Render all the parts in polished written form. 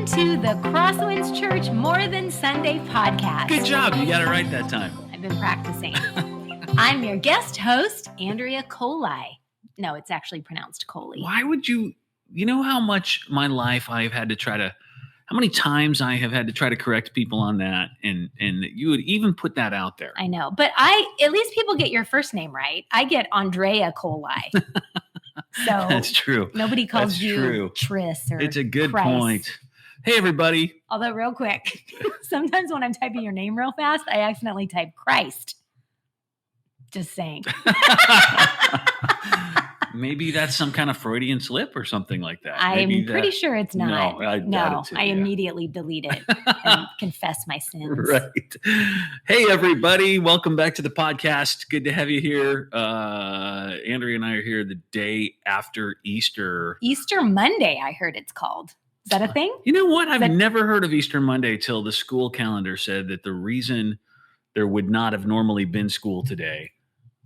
to the CrossWinds Church More Than Sunday podcast. Good job. You got it right that time. I've been practicing. I'm your guest host, Andrea Coli. No, it's actually pronounced Coli. Why would you know how much my life I've had to how many times I have had to try to correct people on that, and you would even put that out there. I know, but at least people get your first name right. I get Andrea Coli. So that's true. Nobody calls you Tris or It's a good Christ. point. Hey, everybody. Although real quick, sometimes when I'm typing your name real fast, I accidentally type Christ. Just saying. Maybe that's some kind of Freudian slip or something like that. I'm pretty sure it's not. No, I doubt it too, I immediately delete it and confess my sins. Right. Hey, everybody. Welcome back to the podcast. Good to have you here. Andrea and I are here the day after Easter. Easter Monday, I heard it's called. Is that a thing? You know what? I've never heard of Easter Monday till the school calendar said that the reason there would not have normally been school today,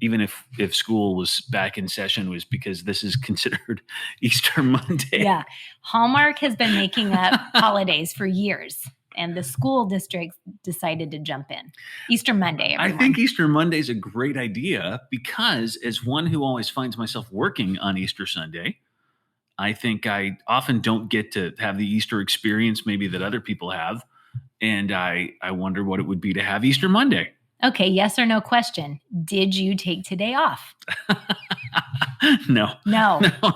even if school was back in session, was because this is considered Easter Monday. Yeah. Hallmark has been making up holidays for years, and the school district decided to jump in. Easter Monday, everyone. I think Easter Monday is a great idea because, as one who always finds myself working on Easter Sunday, I think I often don't get to have the Easter experience maybe that other people have. And I wonder what it would be to have Easter Monday. Okay, yes or no question. Did you take today off? No,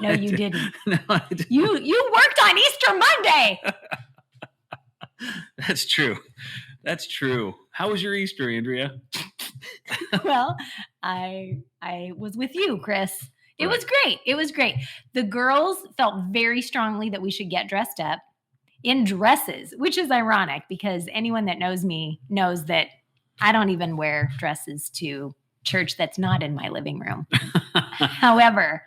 you didn't. No, I didn't. You worked on Easter Monday. That's true. How was your Easter, Andrea? Well, I was with you, Chris. It was great. The girls felt very strongly that we should get dressed up in dresses, which is ironic because anyone that knows me knows that I don't even wear dresses to church that's not in my living room. However,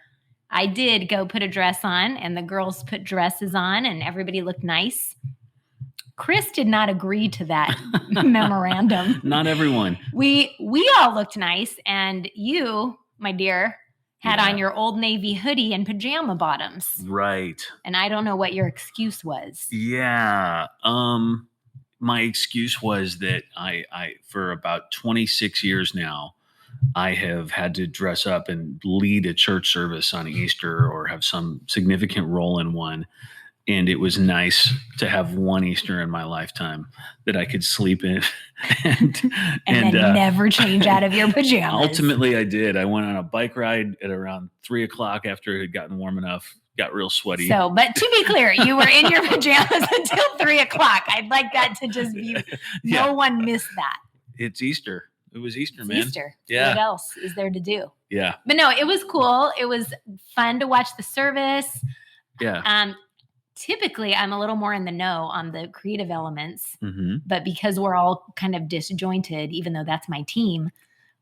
I did go put a dress on, and the girls put dresses on, and everybody looked nice. Chris did not agree to that memorandum. Not everyone. We all looked nice, and you, my dear, had on your Old Navy hoodie and pajama bottoms. Right. And I don't know what your excuse was. Yeah. My excuse was that I for about 26 years now, I have had to dress up and lead a church service on Easter or have some significant role in one. And it was nice to have one Easter in my lifetime that I could sleep in and then never change out of your pajamas. Ultimately, I did. I went on a bike ride at around 3:00 after it had gotten warm enough. Got real sweaty. So, but to be clear, you were in your pajamas until 3:00. I'd like that to just be, no one missed that. It's Easter. It was Easter, man. Easter. Yeah. What else is there to do? Yeah. But no, it was cool. It was fun to watch the service. Yeah. Typically, I'm a little more in the know on the creative elements, mm-hmm. but because we're all kind of disjointed, even though that's my team,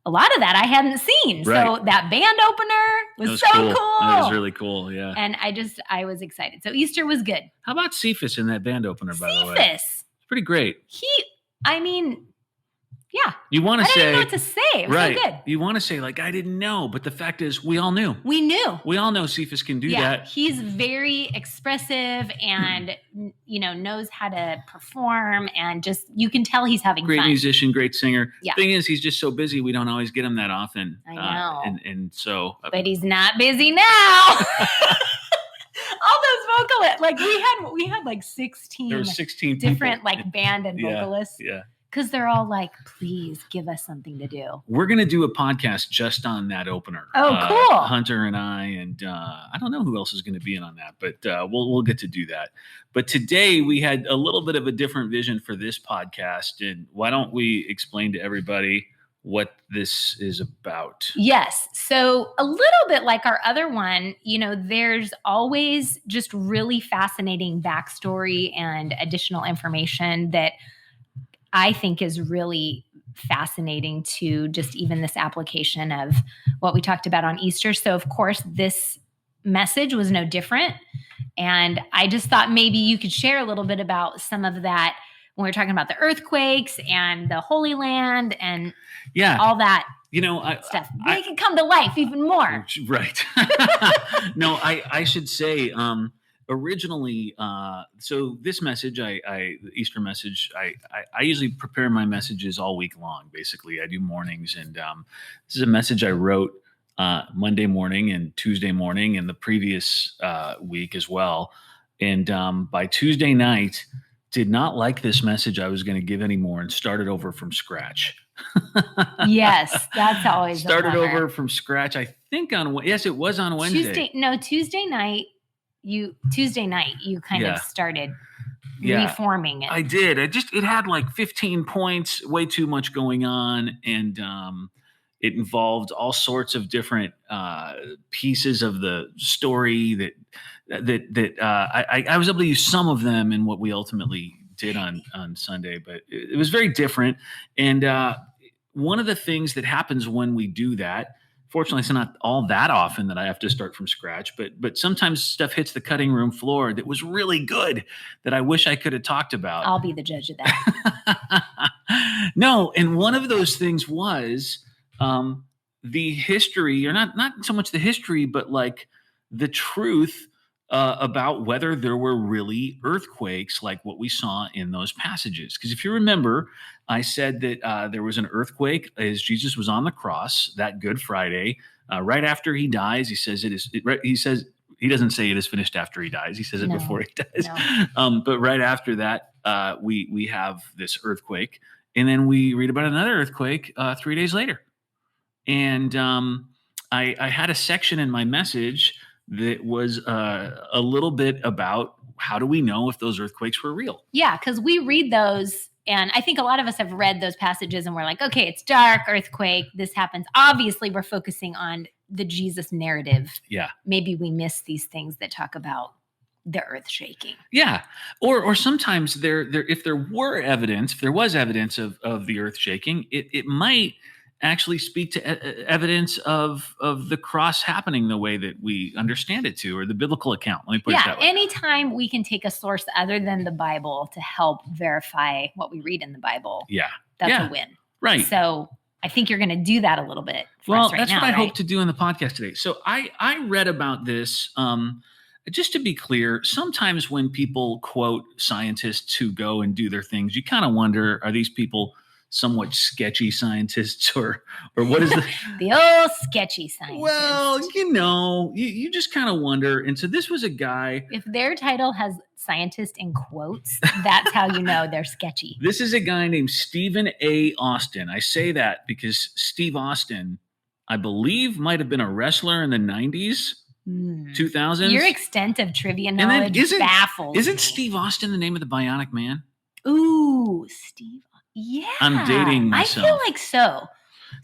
a lot of that I hadn't seen. Right. So that band opener was so cool. That was really cool, yeah. And I was excited. So Easter was good. How about Cephas in that band opener, by the way? Cephas. It's pretty great. Yeah. You want to say, I didn't know what to say. It was right. so good. You want to say, like, I didn't know, but the fact is, we all knew. We knew. We all know Cephas can do that. He's very expressive and, knows how to perform, and just, you can tell he's having fun. Great musician, great singer. Yeah. Thing is, he's just so busy, we don't always get him that often. I know. And so. But he's not busy now. All those vocalists, like we had like 16. There were 16 different people. Like band and vocalists. Yeah. Because they're all like, please give us something to do. We're going to do a podcast just on that opener. Oh, cool. Hunter and I don't know who else is going to be in on that, but we'll get to do that. But today we had a little bit of a different vision for this podcast. And why don't we explain to everybody what this is about? Yes. So a little bit like our other one, there's always just really fascinating backstory and additional information that I think is really fascinating to just even this application of what we talked about on Easter. So, of course, this message was no different. And I just thought maybe you could share a little bit about some of that when we were talking about the earthquakes and the Holy Land and all that stuff. Make it come to life even more. Right. No, I should say originally, so this message, the Easter message, I usually prepare my messages all week long. Basically, I do mornings, and this is a message I wrote Monday morning and Tuesday morning, and the previous week as well. And by Tuesday night, did not like this message I was going to give anymore, and started over from scratch. Yes, that's always started over from scratch. I think yes, it was on Wednesday. Tuesday night. You kind of started reforming it. I did. It had like 15 points, way too much going on, and it involved all sorts of different pieces of the story that I was able to use some of them in what we ultimately did on Sunday, but it was very different. And one of the things that happens when we do that, fortunately, it's not all that often that I have to start from scratch, but sometimes stuff hits the cutting room floor that was really good that I wish I could have talked about. I'll be the judge of that. No, and one of those things was the history, or not so much the history, but like the truth about whether there were really earthquakes like what we saw in those passages. Because if you remember, I said that there was an earthquake as Jesus was on the cross that Good Friday. Right after he dies, he says he says he doesn't say it is finished after he dies. He says it before he dies. No. But right after that, we have this earthquake, and then we read about another earthquake 3 days later. And I had a section in my message that was a little bit about how do we know if those earthquakes were real? Yeah, because we read those, and I think a lot of us have read those passages, and we're like, okay, it's dark, earthquake, this happens. Obviously, we're focusing on the Jesus narrative. Yeah. Maybe we miss these things that talk about the earth shaking. Yeah. Or sometimes if there was evidence of the earth shaking, it might actually speak to evidence of the cross happening the way that we understand it to, or the biblical account. Let me put it that way. Anytime we can take a source other than the Bible to help verify what we read in the Bible, that's a win. Right. So I think you're going to do that a little bit for us right that's now, what I hope to do in the podcast today. So I read about this. Just to be clear, sometimes when people quote scientists who go and do their things, you kind of wonder, are these people somewhat sketchy scientists, or what is the old sketchy scientist? Well, you just kind of wonder. And so this was a guy. If their title has scientist in quotes, that's how you know they're sketchy. This is a guy named Stephen A. Austin. I say that because Steve Austin, I believe, might have been a wrestler in the 90s, 2000s. Your extent of trivia knowledge baffles me. Isn't Steve Austin the name of the Bionic Man? Ooh, Steve. Yeah. I'm dating myself. I feel like so.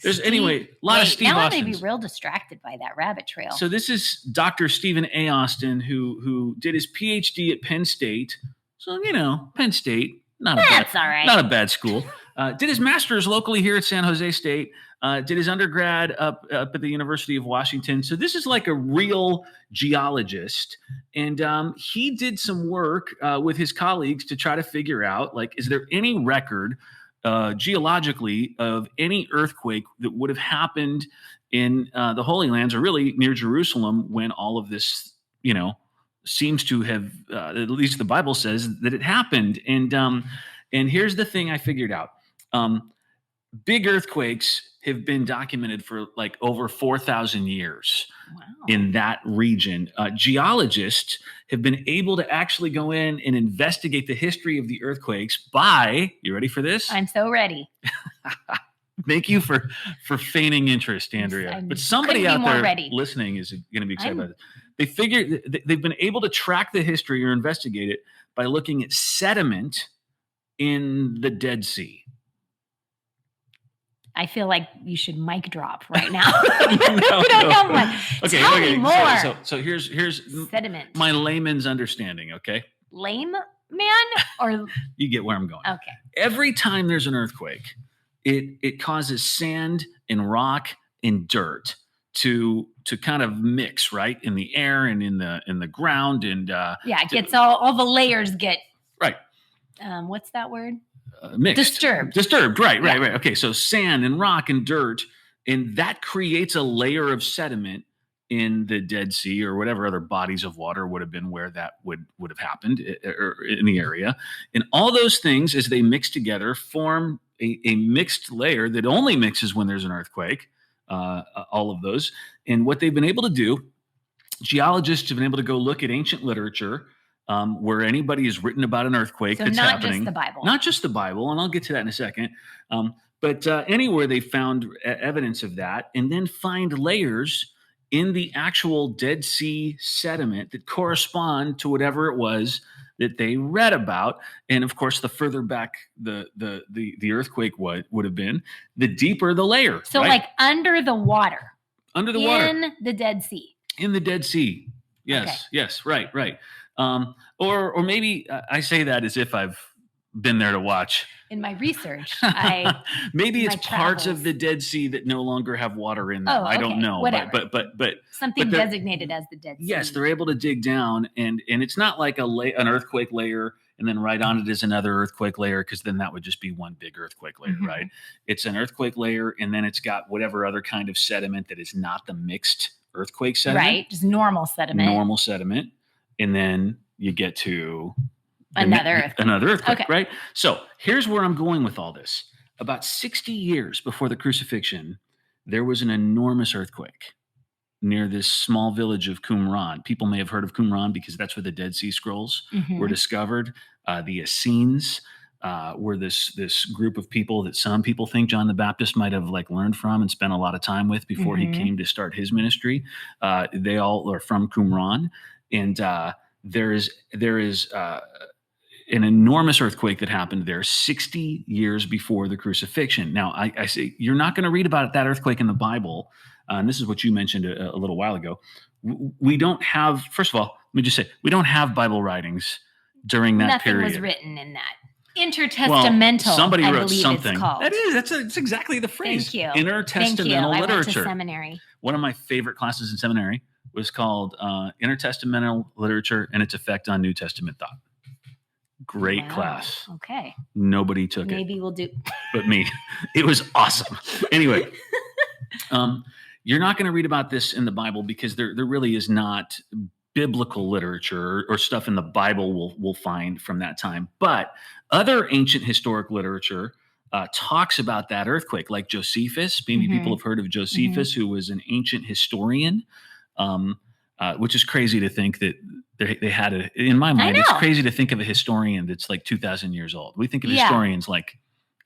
There's a lot of Steve Austins. Now I may be real distracted by that rabbit trail. So this is Dr. Stephen A. Austin, who did his PhD at Penn State. So, Penn State, that's all right. Not a bad school. Did his master's locally here at San Jose State. Did his undergrad up at the University of Washington. So this is like a real geologist. And he did some work with his colleagues to try to figure out, is there any record geologically of any earthquake that would have happened in the Holy Lands, or really near Jerusalem, when all of this, seems to have, at least the Bible says that it happened. And here's the thing I figured out. Big earthquakes have been documented for over 4,000 years in that region. Geologists have been able to actually go in and investigate the history of the earthquakes by, you ready for this? I'm so ready. Thank you for feigning interest, Andrea. But somebody out there listening is going to be excited about it. They've been able to track the history or investigate it by looking at sediment in the Dead Sea. I feel like you should mic drop right now. Okay, Tell me more. So here's sediment. My layman's understanding. Okay. Lame man, or you get where I'm going. Okay. Every time there's an earthquake, it causes sand and rock and dirt to kind of mix, right, in the air and in the ground, and it gets all the layers get right. What's that word? Mixed. Disturbed. Right. Yeah. Okay. So sand and rock and dirt, and that creates a layer of sediment in the Dead Sea or whatever other bodies of water would have been where that would have happened or in the area. And all those things, as they mix together, form a mixed layer that only mixes when there's an earthquake, all of those. And what they've been able to do, geologists have been able to go look at ancient literature where anybody has written about an earthquake that's happening. Not just the Bible. Not just the Bible, and I'll get to that in a second. But anywhere they found evidence of that, and then find layers in the actual Dead Sea sediment that correspond to whatever it was that they read about. And of course, the further back the earthquake would have been, the deeper the layer. So right? like under the water. Under the water. In the Dead Sea. In the Dead Sea. Yes, okay. Yes, right. Or maybe I say that as if I've been there to watch. In my research, maybe it's parts of the Dead Sea that no longer have water in them. I don't know. Whatever. But something designated as the Dead Sea. Yes, they're able to dig down, and it's not like an earthquake layer, and then right on it is another earthquake layer, because then that would just be one big earthquake layer, mm-hmm. right? It's an earthquake layer, and then it's got whatever other kind of sediment that is not the mixed earthquake sediment. Right, just normal sediment. And then you get to another earthquake, okay. right? So here's where I'm going with all this. About 60 years before the crucifixion, there was an enormous earthquake near this small village of Qumran. People may have heard of Qumran because that's where the Dead Sea Scrolls mm-hmm. were discovered. The Essenes were this group of people that some people think John the Baptist might have learned from and spent a lot of time with before mm-hmm. he came to start his ministry. They all are from Qumran. And there is an enormous earthquake that happened there 60 years before the crucifixion. Now, I say you're not going to read about that earthquake in the Bible. And this is what you mentioned a little while ago. We don't have, first of all, let me just say, we don't have Bible writings during that period. Nothing was written in that. Intertestamental, well, somebody wrote I something. It's called. That's exactly the phrase. Thank you. Intertestamental literature. I went to seminary. One of my favorite classes in seminary was called Intertestamental Literature and Its Effect on New Testament Thought. Great class. Okay. Nobody took it. Maybe we'll do. But me. It was awesome. Anyway, you're not going to read about this in the Bible because there really is not biblical literature or stuff in the Bible we'll find from that time. But other ancient historic literature talks about that earthquake, like Josephus. Maybe mm-hmm. people have heard of Josephus, mm-hmm. who was an ancient historian, which is crazy to think that they had in my mind, it's crazy to think of a historian that's 2,000 years old. We think of historians like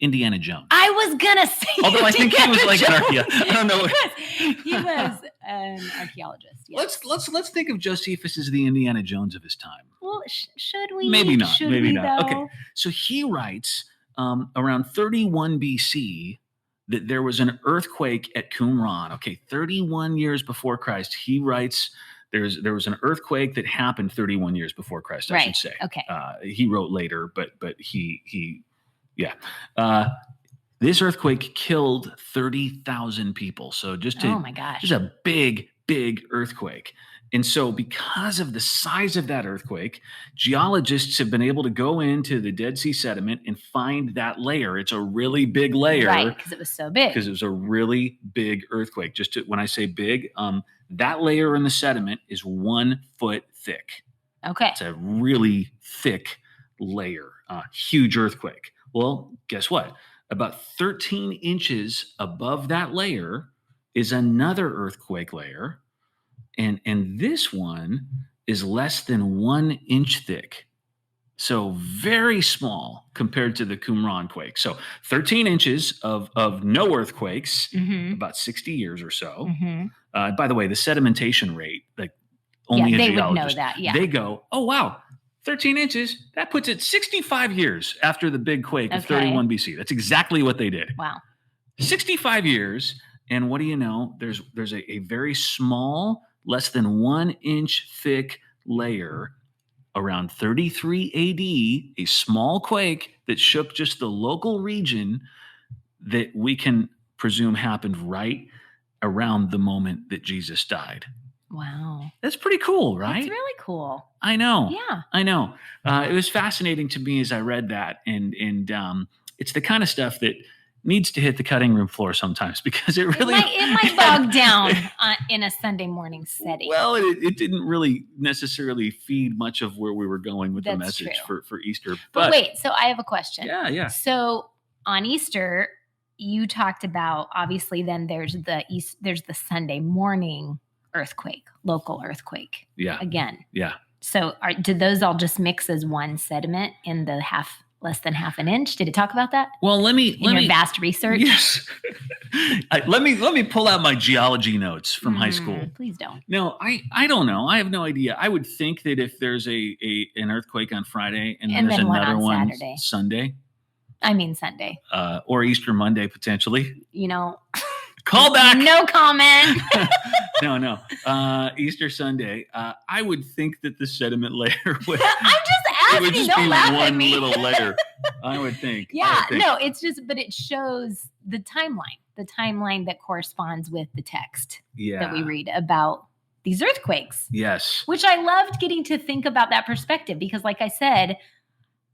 Indiana Jones. I was gonna say, although I think he was I don't know. He was an archaeologist. Yes. Let's think of Josephus as the Indiana Jones of his time. Well, should we? Maybe not. Should maybe we, not. Though? Okay, so he writes around 31 BC that there was an earthquake at Qumran. Okay, 31 years before Christ, he writes. There was an earthquake that happened 31 years before Christ, I should say. Okay. He wrote later, but he. This earthquake killed 30,000 people. So oh my gosh, just a big earthquake. And so because of the size of that earthquake, geologists have been able to go into the Dead Sea sediment and find that layer. It's a really big layer. Right, because it was so big. Because it was a really big earthquake. When I say big, that layer in the sediment is 1 foot thick. Okay. It's a really thick layer, huge earthquake. Well, guess what? About 13 inches above that layer is another earthquake layer. And this one is less than 1 inch thick. So very small compared to the Qumran quake. So 13 inches of no earthquakes, mm-hmm. about 60 years or so. Mm-hmm. By the way, the sedimentation rate, only a geologist. They would know that, yeah. They go, oh, wow. 13 inches, that puts it 65 years after the big quake of 31 BC. That's exactly what they did. Wow. 65 years. And what do you know? There's a very small, less than 1 inch thick layer around 33 AD, a small quake that shook just the local region that we can presume happened right around the moment that Jesus died. Wow. That's pretty cool, right? It's really cool. I know. Yeah. I know. It was fascinating to me as I read that. And it's the kind of stuff that needs to hit the cutting room floor sometimes because it really it might bog down in a Sunday morning setting. Well, it didn't really necessarily feed much of where we were going with the That's message true. for Easter. But wait, so I have a question. Yeah. So on Easter, you talked about, obviously, then there's the Sunday morning earthquake, local earthquake. Yeah. Again. Yeah. So did those all just mix as one sediment in the less than half an inch? Did it talk about that? Well, let me your vast research. Yes. let me pull out my geology notes from high school. Please don't. No, I don't know. I have no idea. I would think that if there's an earthquake on Friday and there's then another one Saturday. Sunday. I mean Sunday. Or Easter Monday potentially. Call back. No comment. No. Easter Sunday. I would think that the sediment layer would. I'm just asking. It would just don't be laugh one at me. little layer. I would think. Yeah. No, it's just, but it shows the timeline that corresponds with the text that we read about these earthquakes. Yes. Which I loved getting to think about that perspective because, like I said,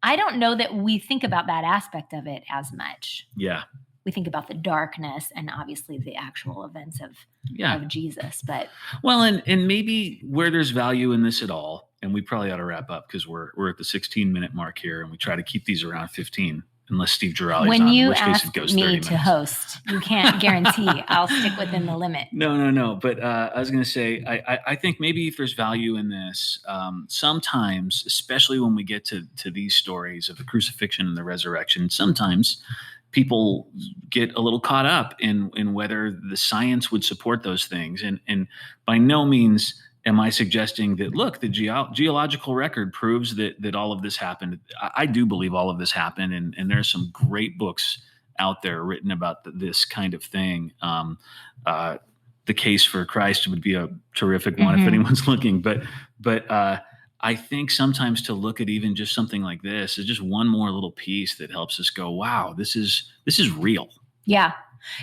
I don't know that we think about that aspect of it as much. Yeah. We think about the darkness and obviously the actual events of Jesus. But and maybe where there's value in this at all, and we probably ought to wrap up because we're at the 16-minute mark here, and we try to keep these around 15, unless Steve Girardi's when on, you in which case ask it goes 30 me minutes. to host, you can't guarantee I'll stick within the limit. No. But I was going to say, I think maybe if there's value in this, sometimes, especially when we get to these stories of the crucifixion and the resurrection, sometimes people get a little caught up in whether the science would support those things. And by no means am I suggesting that, look, the geological record proves that all of this happened. I do believe all of this happened. And there's some great books out there written about this kind of thing. The Case for Christ would be a terrific one if anyone's looking. But I think sometimes to look at even just something like this is just one more little piece that helps us go, wow, this is real. Yeah.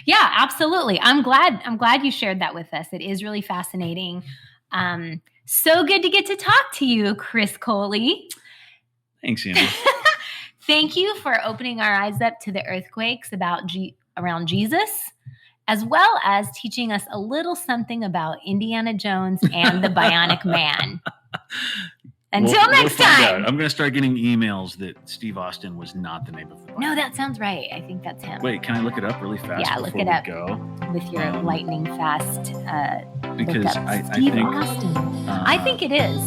Yeah, absolutely. I'm glad you shared that with us. It is really fascinating. So good to get to talk to you, Chris Coli. Thanks, Andrea. Thank you for opening our eyes up to the earthquakes around Jesus, as well as teaching us a little something about Indiana Jones and the Bionic Man. Until next time. I'm going to start getting emails that Steve Austin was not the name of the Bionic. No, that sounds right. I think that's him. Wait, can I look it up really fast? Yeah, look it up. Go? With your lightning fast because look up. I Steve think Austin. I think it is.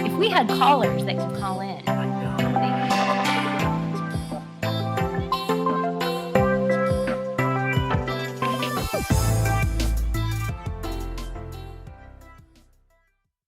If we had callers that could call in.